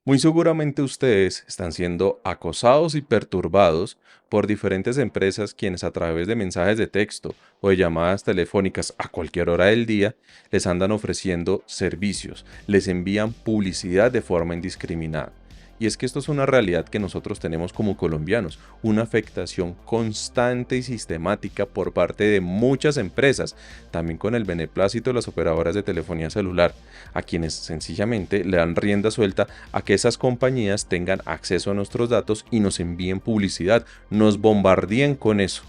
Muy seguramente ustedes están siendo acosados y perturbados por diferentes empresas quienes a través de mensajes de texto o de llamadas telefónicas a cualquier hora del día les andan ofreciendo servicios, les envían publicidad de forma indiscriminada. Y es que esto es una realidad que nosotros tenemos como colombianos, una afectación constante y sistemática por parte de muchas empresas, también con el beneplácito de las operadoras de telefonía celular, a quienes sencillamente le dan rienda suelta a que esas compañías tengan acceso a nuestros datos y nos envíen publicidad, nos bombardeen con eso.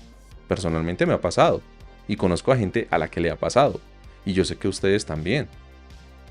Personalmente me ha pasado y conozco a gente a la que le ha pasado y yo sé que ustedes también.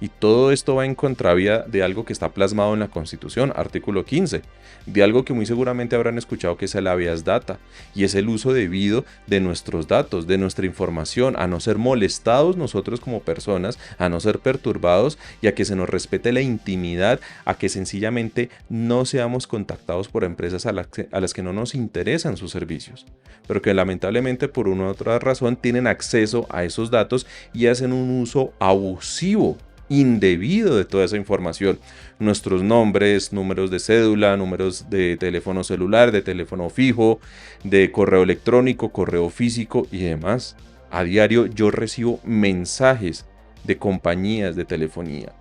Y todo esto va en contravía de algo que está plasmado en la Constitución, artículo 15, de algo que muy seguramente habrán escuchado que es el habeas data, y es el uso debido de nuestros datos, de nuestra información, a no ser molestados nosotros como personas, a no ser perturbados y a que se nos respete la intimidad, a que sencillamente no seamos contactados por empresas a las que no nos interesan sus servicios, pero que lamentablemente por una u otra razón tienen acceso a esos datos y hacen un uso abusivo indebido de toda esa información. Nuestros nombres, números de cédula, números de teléfono celular, de teléfono fijo, de correo electrónico, correo físico y demás. A diario yo recibo mensajes de compañías de telefonía,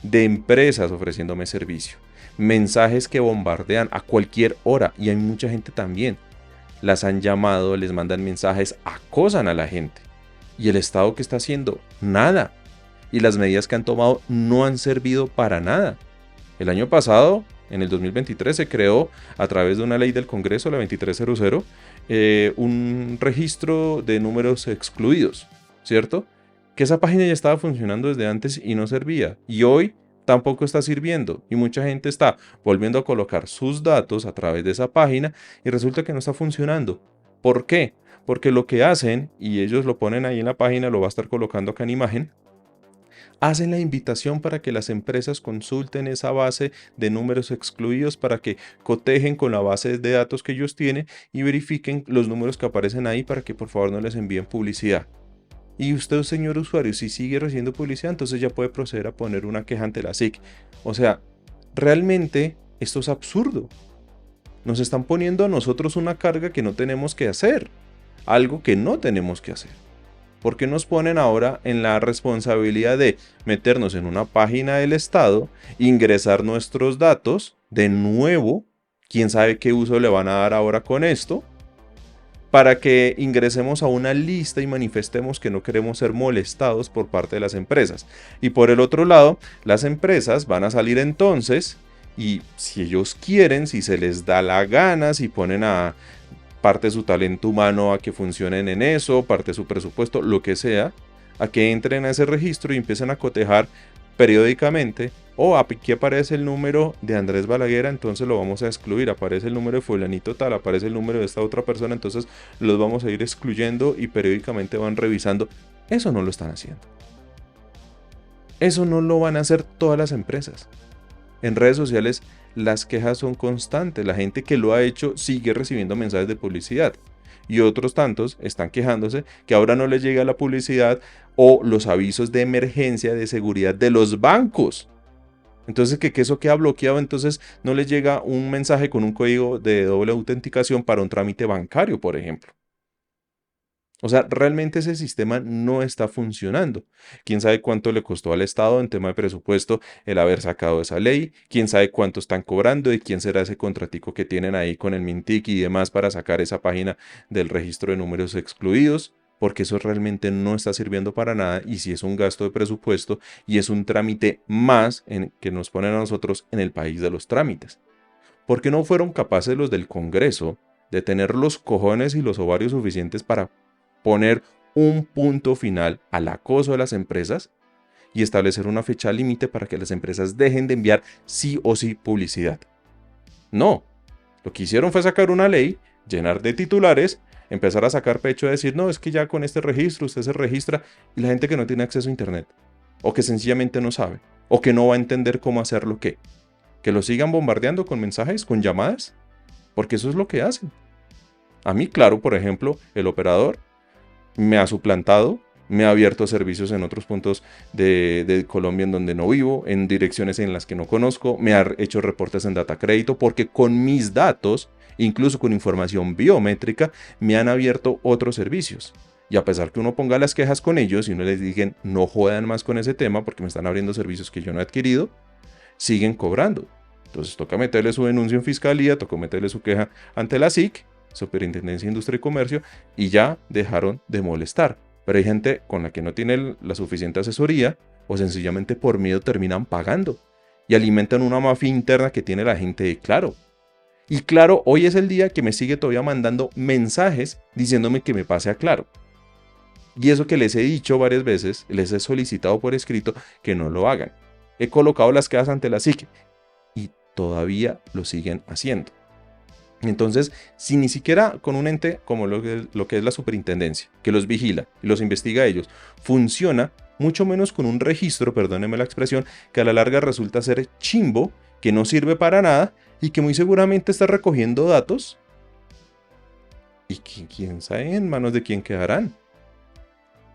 de empresas ofreciéndome servicio, mensajes que bombardean a cualquier hora y hay mucha gente también. Las han llamado, les mandan mensajes, acosan a la gente. ¿Y el Estado qué está haciendo? Nada, y las medidas que han tomado no han servido para nada. El año pasado, en el 2023, se creó a través de una ley del Congreso, la 2300, un registro de números excluidos, ¿cierto? Que esa página ya estaba funcionando desde antes y no servía. Y hoy tampoco está sirviendo. Y mucha gente está volviendo a colocar sus datos a través de esa página y resulta que no está funcionando. ¿Por qué? Porque lo que hacen, y ellos lo ponen ahí en la página, lo va a estar colocando acá en imagen, hacen la invitación para que las empresas consulten esa base de números excluidos para que cotejen con la base de datos que ellos tienen y verifiquen los números que aparecen ahí para que por favor no les envíen publicidad. Y usted, señor usuario, si sigue recibiendo publicidad, entonces ya puede proceder a poner una queja ante la SIC. O sea, realmente esto es absurdo. Nos están poniendo a nosotros una carga que no tenemos que hacer, algo que no tenemos que hacer. ¿Por qué nos ponen ahora en la responsabilidad de meternos en una página del Estado, ingresar nuestros datos de nuevo? ¿Quién sabe qué uso le van a dar ahora con esto? Para que ingresemos a una lista y manifestemos que no queremos ser molestados por parte de las empresas. Y por el otro lado, las empresas van a salir entonces y si ellos quieren, si se les da la gana, si ponen a parte de su talento humano a que funcionen en eso, parte de su presupuesto, lo que sea, a que entren a ese registro y empiecen a cotejar periódicamente. O aquí aparece el número de Andrés Balaguer, entonces lo vamos a excluir. Aparece el número de fulanito tal, aparece el número de esta otra persona, entonces los vamos a ir excluyendo y periódicamente van revisando. Eso no lo están haciendo. Eso no lo van a hacer todas las empresas. En redes sociales las quejas son constantes. La gente que lo ha hecho sigue recibiendo mensajes de publicidad. Y otros tantos están quejándose que ahora no les llega la publicidad o los avisos de emergencia de seguridad de los bancos. Entonces, que eso queda bloqueado, entonces no les llega un mensaje con un código de doble autenticación para un trámite bancario, por ejemplo. O sea, realmente ese sistema no está funcionando. ¿Quién sabe cuánto le costó al Estado en tema de presupuesto el haber sacado esa ley? ¿Quién sabe cuánto están cobrando? ¿Y quién será ese contratico que tienen ahí con el Mintic y demás para sacar esa página del registro de números excluidos? Porque eso realmente no está sirviendo para nada y si es un gasto de presupuesto y es un trámite más que nos ponen a nosotros en el país de los trámites. ¿Por qué no fueron capaces los del Congreso de tener los cojones y los ovarios suficientes para poner un punto final al acoso de las empresas y establecer una fecha límite para que las empresas dejen de enviar sí o sí publicidad? No, lo que hicieron fue sacar una ley, llenar de titulares, empezar a sacar pecho de decir, no, es que ya con este registro usted se registra y la gente que no tiene acceso a internet, o que sencillamente no sabe, o que no va a entender cómo hacerlo, ¿qué? Que lo sigan bombardeando con mensajes, con llamadas, porque eso es lo que hacen. A mí, claro, por ejemplo, el operador me ha suplantado Me ha abierto servicios en otros puntos de Colombia en donde no vivo, en direcciones en las que no conozco, me ha hecho reportes en data crédito porque con mis datos, incluso con información biométrica, me han abierto otros servicios. Y a pesar que uno ponga las quejas con ellos y uno les diga no jodan más con ese tema porque me están abriendo servicios que yo no he adquirido, siguen cobrando. Entonces toca meterle su denuncia en fiscalía, toca meterle su queja ante la SIC, Superintendencia de Industria y Comercio, y ya dejaron de molestar. Pero hay gente con la que no tiene la suficiente asesoría o sencillamente por miedo terminan pagando y alimentan una mafia interna que tiene la gente de Claro. Y Claro, hoy es el día que me sigue todavía mandando mensajes diciéndome que me pase a Claro. Y eso que les he dicho varias veces, les he solicitado por escrito que no lo hagan. He colocado las quejas ante la SIC y todavía lo siguen haciendo. Entonces, si ni siquiera con un ente como lo que es la superintendencia, que los vigila y los investiga a ellos, funciona, mucho menos con un registro, perdónenme la expresión, que a la larga resulta ser chimbo, que no sirve para nada y que muy seguramente está recogiendo datos y que quién sabe en manos de quién quedarán.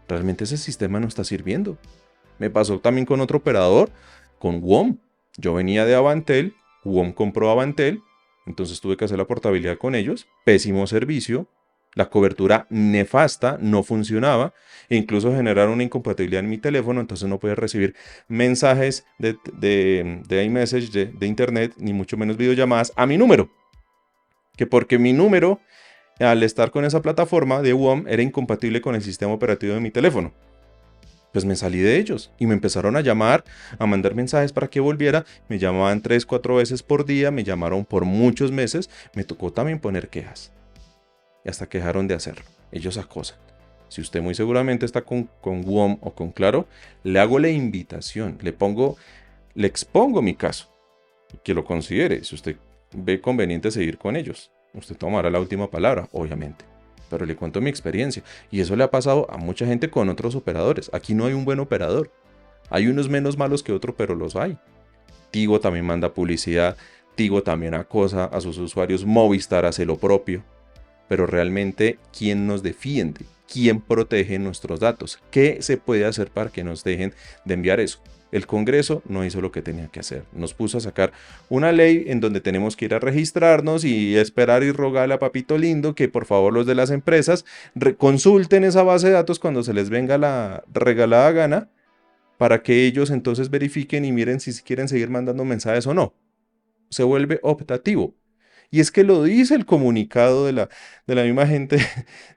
Realmente ese sistema no está sirviendo. Me pasó también con otro operador, con WOM. Yo venía de Avantel, WOM compró Avantel, entonces tuve que hacer la portabilidad con ellos. Pésimo servicio, la cobertura nefasta, no funcionaba, e incluso generaron una incompatibilidad en mi teléfono, entonces no podía recibir mensajes de iMessage, de internet, ni mucho menos videollamadas a mi número. Que porque mi número, al estar con esa plataforma de WOM, era incompatible con el sistema operativo de mi teléfono. Pues me salí de ellos y me empezaron a llamar, a mandar mensajes para que volviera. Me llamaban 3, 4 veces por día, me llamaron por muchos meses. Me tocó también poner quejas. Y hasta que dejaron de hacerlo. Ellos acosan. Si usted muy seguramente está con WOM o con Claro, le hago la invitación, le expongo mi caso. Que lo considere. Si usted ve conveniente seguir con ellos, usted tomará la última palabra, obviamente. Pero le cuento mi experiencia. Y eso le ha pasado a mucha gente con otros operadores. Aquí no hay un buen operador. Hay unos menos malos que otros, pero los hay. Tigo también manda publicidad. Tigo también acosa a sus usuarios. Movistar hace lo propio. Pero realmente, ¿quién nos defiende? ¿Quién protege nuestros datos? ¿Qué se puede hacer para que nos dejen de enviar eso? El Congreso no hizo lo que tenía que hacer. Nos puso a sacar una ley en donde tenemos que ir a registrarnos y esperar y rogarle a papito lindo que por favor los de las empresas consulten esa base de datos cuando se les venga la regalada gana para que ellos entonces verifiquen y miren si quieren seguir mandando mensajes o no. Se vuelve optativo. Y es que lo dice el comunicado de la misma gente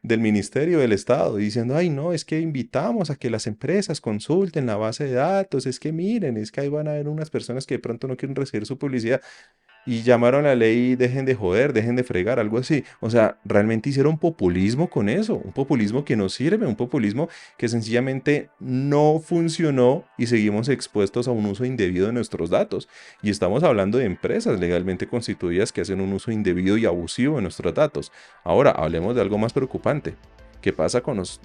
del Ministerio del Estado, diciendo, ay no, es que invitamos a que las empresas consulten la base de datos, es que miren, es que ahí van a haber unas personas que de pronto no quieren recibir su publicidad. Y llamaron a la ley, dejen de joder, dejen de fregar, algo así. O sea, realmente hicieron populismo con eso, un populismo que no sirve, un populismo que sencillamente no funcionó y seguimos expuestos a un uso indebido de nuestros datos. Y estamos hablando de empresas legalmente constituidas que hacen un uso indebido y abusivo de nuestros datos. Ahora, hablemos de algo más preocupante. ¿Qué pasa con los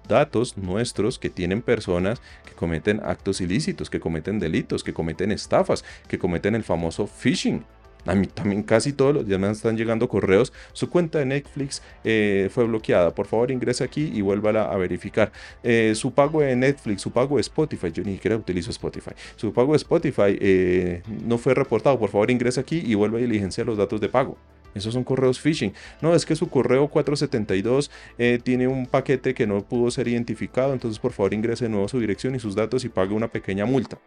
datos nuestros que tienen personas que cometen actos ilícitos, que cometen delitos, que cometen estafas, que cometen el famoso phishing? A mí también casi todos los días me están llegando correos. Su cuenta de Netflix fue bloqueada. Por favor ingrese aquí y vuélvala a verificar. Su pago de Netflix, su pago de Spotify. Yo ni siquiera utilizo Spotify. Su pago de Spotify no fue reportado. Por favor ingrese aquí y vuelva a diligenciar los datos de pago. Esos son correos phishing. No, es que su correo 472 tiene un paquete que no pudo ser identificado. Entonces por favor ingrese de nuevo su dirección y sus datos y pague una pequeña multa.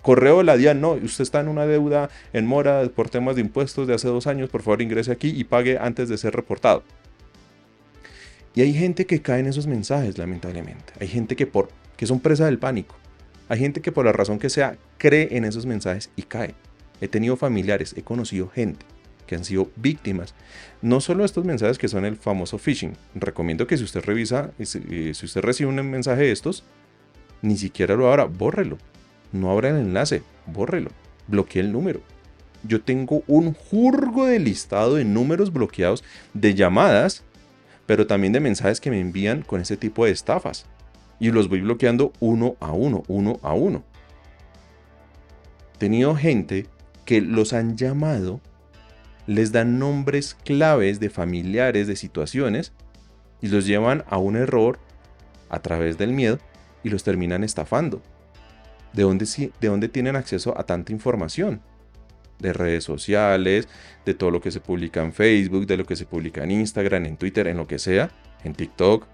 Correo de la DIAN, no, usted está en una deuda en mora por temas de impuestos de hace 2 años, por favor ingrese aquí y pague antes de ser reportado. Y hay gente que cae en esos mensajes, lamentablemente. Hay gente que son presa del pánico. Hay gente que por la razón que sea cree en esos mensajes y cae. He tenido familiares, he conocido gente que han sido víctimas. No solo estos mensajes que son el famoso phishing. Recomiendo que si usted revisa, si usted recibe un mensaje de estos, ni siquiera lo abra, bórrelo. No abra el enlace, bórrelo, bloquee el número. Yo tengo un jurgo de listado de números bloqueados, de llamadas, pero también de mensajes que me envían con ese tipo de estafas. Y los voy bloqueando uno a uno. He tenido gente que los han llamado, les dan nombres claves de familiares, de situaciones, y los llevan a un error, a través del miedo y los terminan estafando. ¿De dónde tienen acceso a tanta información? De redes sociales, de todo lo que se publica en Facebook, de lo que se publica en Instagram, en Twitter, en lo que sea, en TikTok.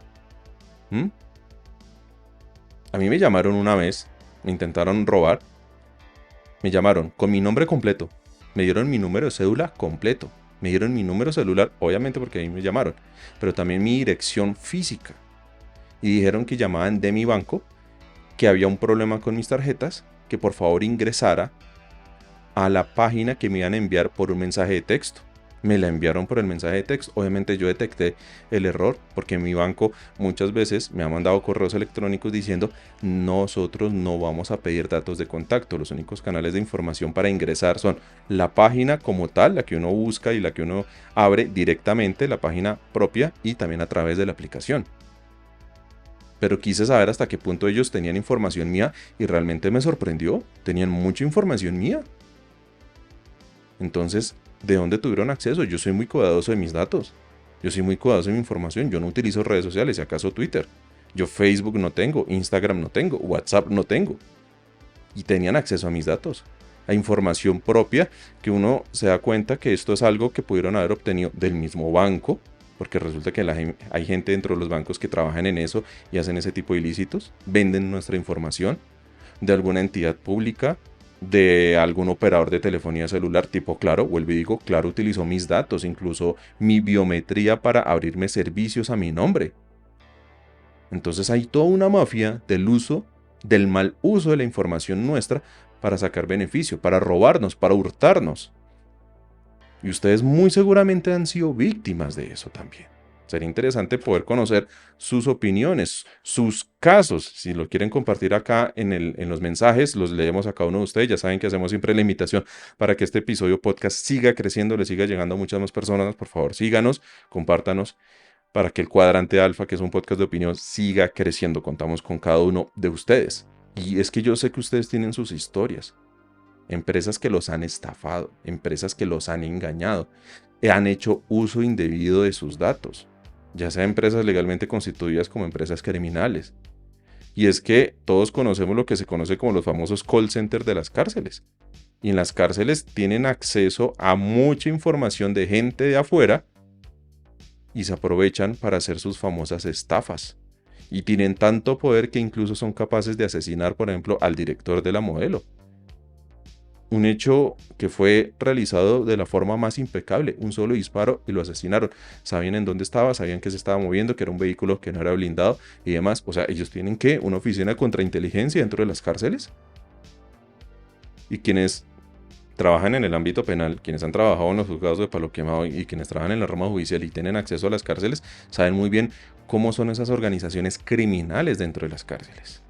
A mí me llamaron una vez, me intentaron robar, me llamaron con mi nombre completo, me dieron mi número de cédula completo, me dieron mi número celular, obviamente porque ahí me llamaron, pero también mi dirección física. Y dijeron que llamaban de mi banco, que había un problema con mis tarjetas, que por favor ingresara a la página que me iban a enviar por un mensaje de texto. Me la enviaron por el mensaje de texto. Obviamente yo detecté el error porque mi banco muchas veces me ha mandado correos electrónicos diciendo: nosotros no vamos a pedir datos de contacto. Los únicos canales de información para ingresar son la página como tal, la que uno busca y la que uno abre directamente, la página propia, y también a través de la aplicación. Pero quise saber hasta qué punto ellos tenían información mía y realmente me sorprendió. Tenían mucha información mía. Entonces, ¿de dónde tuvieron acceso? Yo soy muy cuidadoso de mis datos. Yo soy muy cuidadoso de mi información. Yo no utilizo redes sociales, si acaso Twitter. Yo Facebook no tengo, Instagram no tengo, WhatsApp no tengo. Y tenían acceso a mis datos, a información propia, que uno se da cuenta que esto es algo que pudieron haber obtenido del mismo banco, porque resulta que hay gente dentro de los bancos que trabajan en eso y hacen ese tipo de ilícitos, venden nuestra información, de alguna entidad pública, de algún operador de telefonía celular tipo Claro. Vuelvo y digo, Claro utilizó mis datos, incluso mi biometría, para abrirme servicios a mi nombre. Entonces hay toda una mafia del mal uso de la información nuestra para sacar beneficio, para robarnos, para hurtarnos. Y ustedes muy seguramente han sido víctimas de eso también. Sería interesante poder conocer sus opiniones, sus casos. Si lo quieren compartir acá en los mensajes, los leemos a cada uno de ustedes. Ya saben que hacemos siempre la invitación para que este episodio podcast siga creciendo, le siga llegando a muchas más personas. Por favor, síganos, compártanos, para que el Cuadrante Alfa, que es un podcast de opinión, siga creciendo. Contamos con cada uno de ustedes. Y es que yo sé que ustedes tienen sus historias. Empresas que los han estafado, empresas que los han engañado, han hecho uso indebido de sus datos, ya sea empresas legalmente constituidas como empresas criminales. Y es que todos conocemos lo que se conoce como los famosos call centers de las cárceles. Y en las cárceles tienen acceso a mucha información de gente de afuera y se aprovechan para hacer sus famosas estafas. Y tienen tanto poder que incluso son capaces de asesinar, por ejemplo, al director de la modelo. Un hecho que fue realizado de la forma más impecable, un solo disparo y lo asesinaron. Sabían en dónde estaba, sabían que se estaba moviendo, que era un vehículo que no era blindado y demás. O sea, ellos tienen que una oficina de contrainteligencia dentro de las cárceles. Y quienes trabajan en el ámbito penal, quienes han trabajado en los juzgados de Palo Quemado y quienes trabajan en la rama judicial y tienen acceso a las cárceles, saben muy bien cómo son esas organizaciones criminales dentro de las cárceles.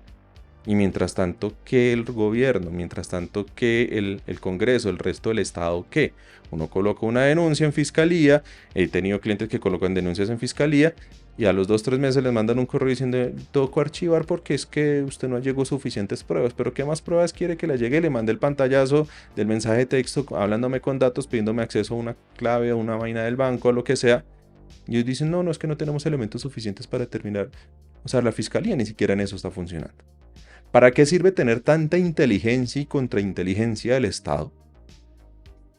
Y mientras tanto que el gobierno, mientras tanto que el Congreso, el resto del Estado, ¿qué? Uno coloca una denuncia en fiscalía, he tenido clientes que colocan denuncias en fiscalía y a los 2-3 meses les mandan un correo diciendo: tocó archivar porque es que usted no llegó suficientes pruebas. ¿Pero qué más pruebas quiere que le llegue? Le mandé el pantallazo del mensaje de texto hablándome con datos, pidiéndome acceso a una clave, a una vaina del banco, a lo que sea. Y ellos dicen: no, es que no tenemos elementos suficientes para determinar. O sea, la fiscalía ni siquiera en eso está funcionando. ¿Para qué sirve tener tanta inteligencia y contrainteligencia del Estado,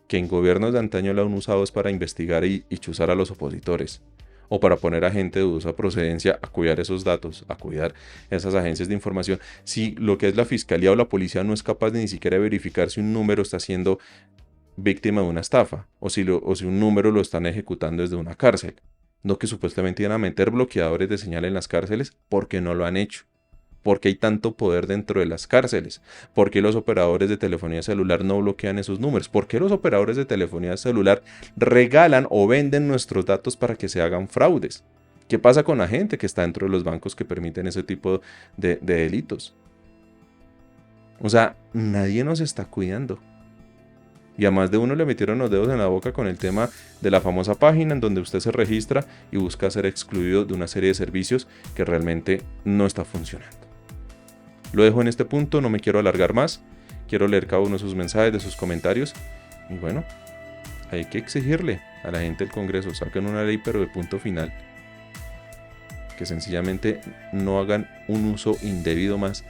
que en gobiernos de antaño la han usado para investigar y chuzar a los opositores, o para poner a gente de dudosa procedencia a cuidar esos datos, a cuidar esas agencias de información, si lo que es la fiscalía o la policía no es capaz de ni siquiera verificar si un número está siendo víctima de una estafa, o si un número lo están ejecutando desde una cárcel? No, que supuestamente iban a meter bloqueadores de señal en las cárceles, porque no lo han hecho. ¿Por qué hay tanto poder dentro de las cárceles? ¿Por qué los operadores de telefonía celular no bloquean esos números? ¿Por qué los operadores de telefonía celular regalan o venden nuestros datos para que se hagan fraudes? ¿Qué pasa con la gente que está dentro de los bancos que permiten ese tipo de delitos? O sea, nadie nos está cuidando. Y a más de uno le metieron los dedos en la boca con el tema de la famosa página en donde usted se registra y busca ser excluido de una serie de servicios que realmente no está funcionando. Lo dejo en este punto, no me quiero alargar más. Quiero leer cada uno de sus mensajes, de sus comentarios. Y bueno, hay que exigirle a la gente del Congreso, saquen una ley pero de punto final. que sencillamente no hagan un uso indebido más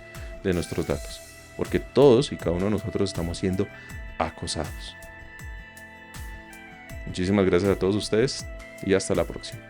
de nuestros datos, porque todos y cada uno de nosotros estamos siendo acosados. Muchísimas gracias a todos ustedes y hasta la próxima.